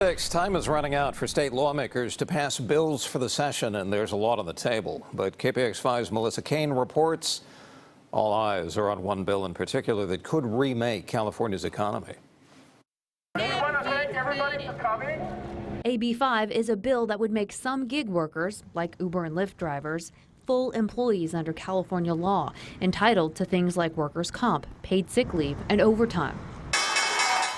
Time is running out for state lawmakers to pass bills for the session, and there's a lot on the table. But KPIX 5's Melissa Kane reports all eyes are on one bill in particular that could remake California's economy. We want to thank everybody for coming. AB 5 is a bill that would make some gig workers, like Uber and Lyft drivers, full employees under California law, entitled to things like workers' comp, paid sick leave, and overtime.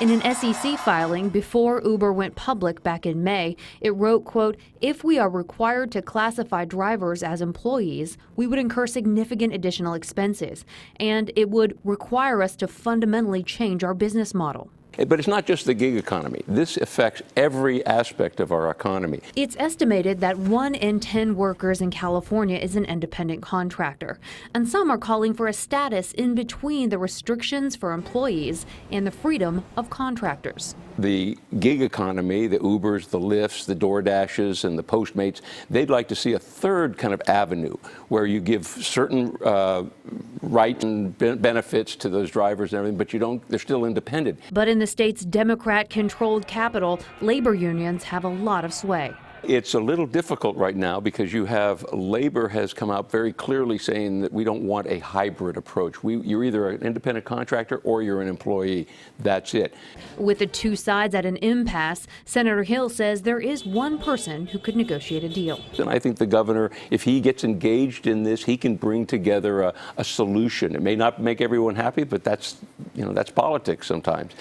In an SEC filing before Uber went public back in May, it wrote, quote, "If we are required to classify drivers as employees, we would incur significant additional expenses, and it would require us to fundamentally change our business model." But it's not just the gig economy. This affects every aspect of our economy. It's estimated that 1 in 10 workers in California is an independent contractor, and some are calling for a status in between the restrictions for employees and the freedom of contractors. The gig economy, the Ubers, the Lyfts, the DoorDashes, and the Postmates, they'd like to see a third kind of avenue where you give certain rights and benefits to those drivers and everything, but you don't, they're still independent. But in the state's Democrat-controlled capital, labor unions have a lot of sway. It's a little difficult right now because you have labor has come out very clearly saying that we don't want a hybrid approach. You're either an independent contractor or you're an employee. That's it. With the two sides at an impasse, Senator Hill says there is one person who could negotiate a deal. And I think the governor, if he gets engaged in this, he can bring together a solution. It may not make everyone happy, but that's politics sometimes.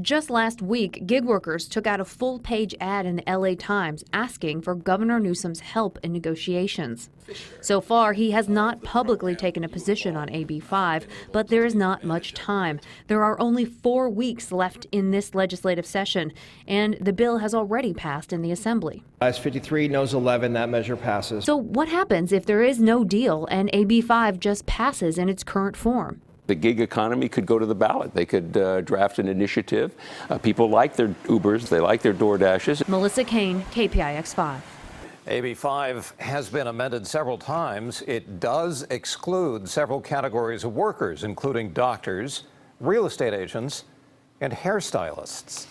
Just last week, gig workers took out a full-page ad in the LA Times asking for Governor Newsom's help in negotiations. So far, he has not publicly taken a position on AB 5, but there is not much time. There are only 4 weeks left in this legislative session, and the bill has already passed in the Assembly. Ayes 53, noes 11, that measure passes. So what happens if there is no deal and AB 5 just passes in its current form? The gig economy could go to the ballot. They could draft an initiative. People like their Ubers. They like their DoorDashes. Melissa Kane, KPIX 5. AB 5 has been amended several times. It does exclude several categories of workers, including doctors, real estate agents, and hairstylists.